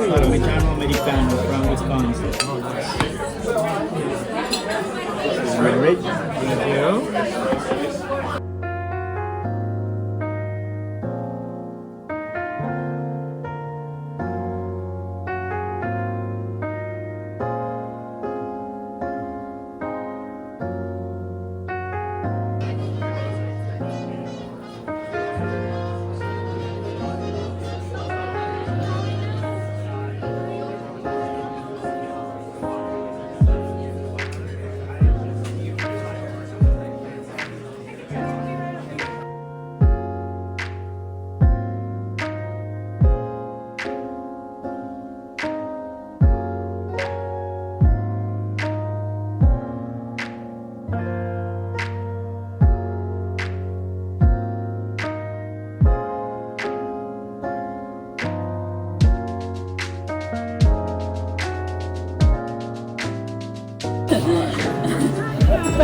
Parmigiano Americano from Wisconsin. Rich. Thank you.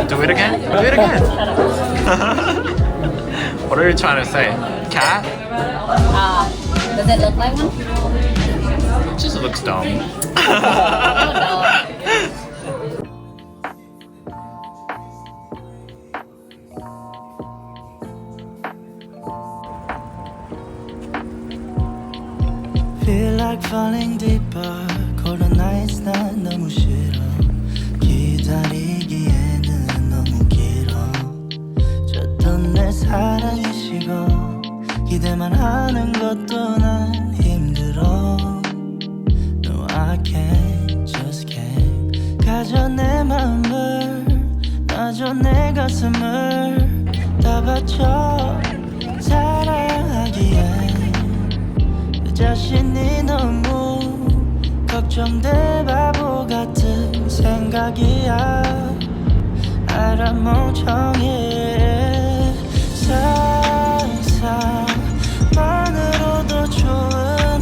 Do it again? Do it again. What are you trying to say? Cat? Does it look like one? It just looks dumb. Feel like falling deeper. Colder nights 난 너무 싫어. 기다리기에는 너무 길어. 줬던 내 사랑이 식어. 기대만 하는 것도 난 힘들어. No, I can't, just can't. 가져 내 마음을, 놔줘 내 가슴을 다 바쳐 사랑하기에. 내 자신이 너무 걱정돼. 바보 같은 생각이야. 알아 멍청해. 상상만으로도 좋은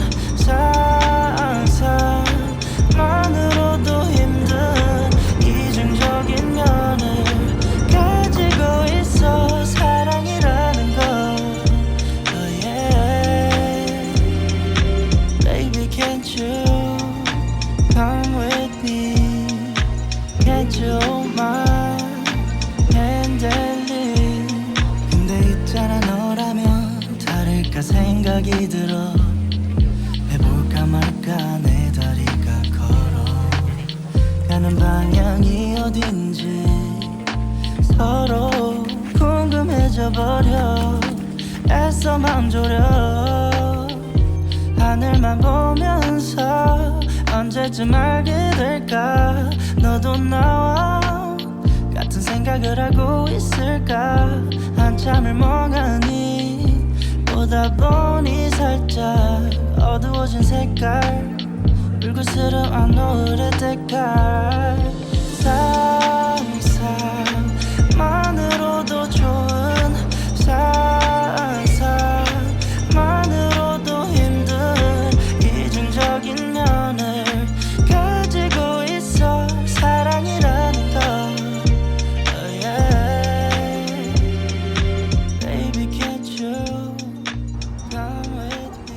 상상만으로도 힘든 이중적인 면을 가지고 있어. 사랑이라는 건 oh yeah. Baby can't you come with me? Can't you hold my hand and leave? 근데 있잖아 너라면 다를까 생각이 들어. 해볼까 말까 내 다리가 걸어 가는 방향이 어딘지 서로 궁금해져 버려. 애써 더 마음 졸여 하늘만 보면서 언제쯤 알게 될까 너도 나와 같은 생각을 하고 있을까 한참을 멍하니 보다 보니 살짝 어두워진 색깔 불그스름한 노을의 색깔 상상만으로도 좋은 상상만으로도 힘든 이중적인 면을 가지고 있어 사랑이라는 것 oh yeah. Baby can't you come with me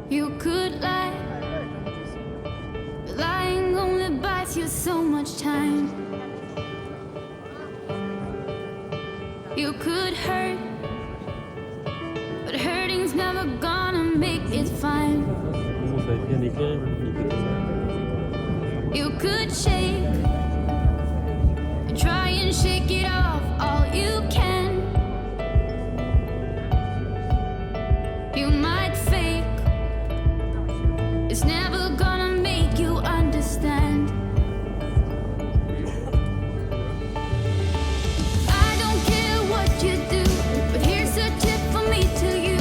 You could lie, but lying only buys you so much time. You could hurt, but hurting's never gonna make it fine. You could shake, but try and shake it off all you can. You might fake, it's never gonna make you understand. I don't care what you do, but here's a tip from me to you.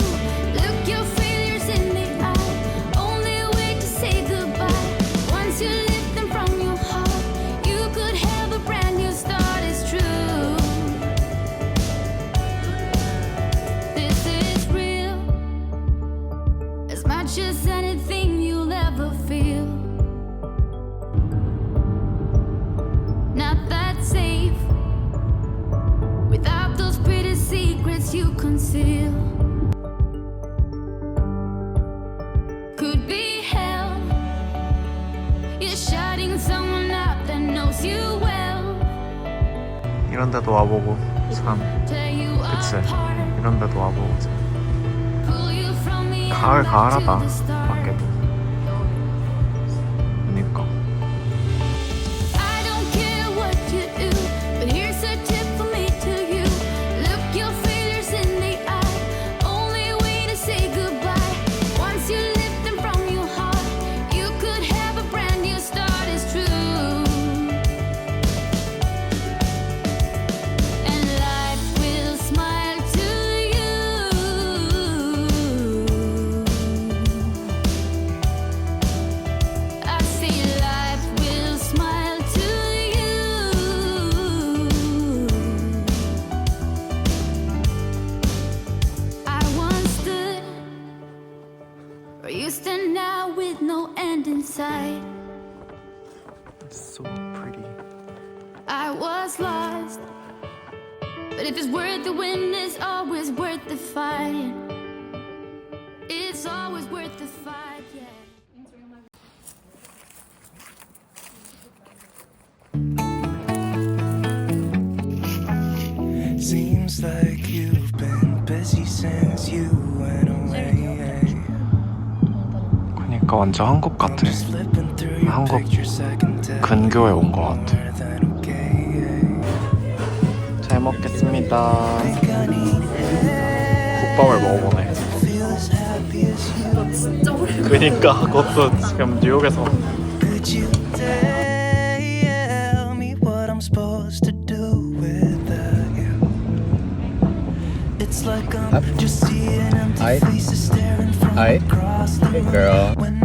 Look your failures in the eye. Only way to say goodbye. Once you lift them from your heart, you could have a brand new start. It's true. This is real, as much as anything you'll ever feel. Not that safe without those pretty secrets you conceal. Could be hell, you're shutting someone up that knows you well. 이런 데도 와보고 참 Tear you 그치 apart, 이런 데도 와보고 참 pull you from the 가을 end 가을하다 to the start. 밖에도 그니까 I don't care what you do, but here's a tip from me to you. Look your failures in the eye. Only way to say goodbye. Once you lift them from your heart, you could have a brand new start. It's true. And life will smile to you. I say life will smile to you. I once stood where you stand now with no end in sight. So pretty. I was lost, but if it's worth the win, it's always worth the fight. It's always worth the fight, yeah. Seems like you've been 여기가 완전 한국 같아. Just flipping through your 한국 picture second time. 근교에 온 것 같아. More than okay, 잘 먹겠습니다. think I need 국밥을 먹어보네. feel as happy as you. 그니까 그것도 지금 뉴욕에서 Could you tell me what I'm supposed to do without you? It's like I'm just seeing empty faces staring from across the room. girl. When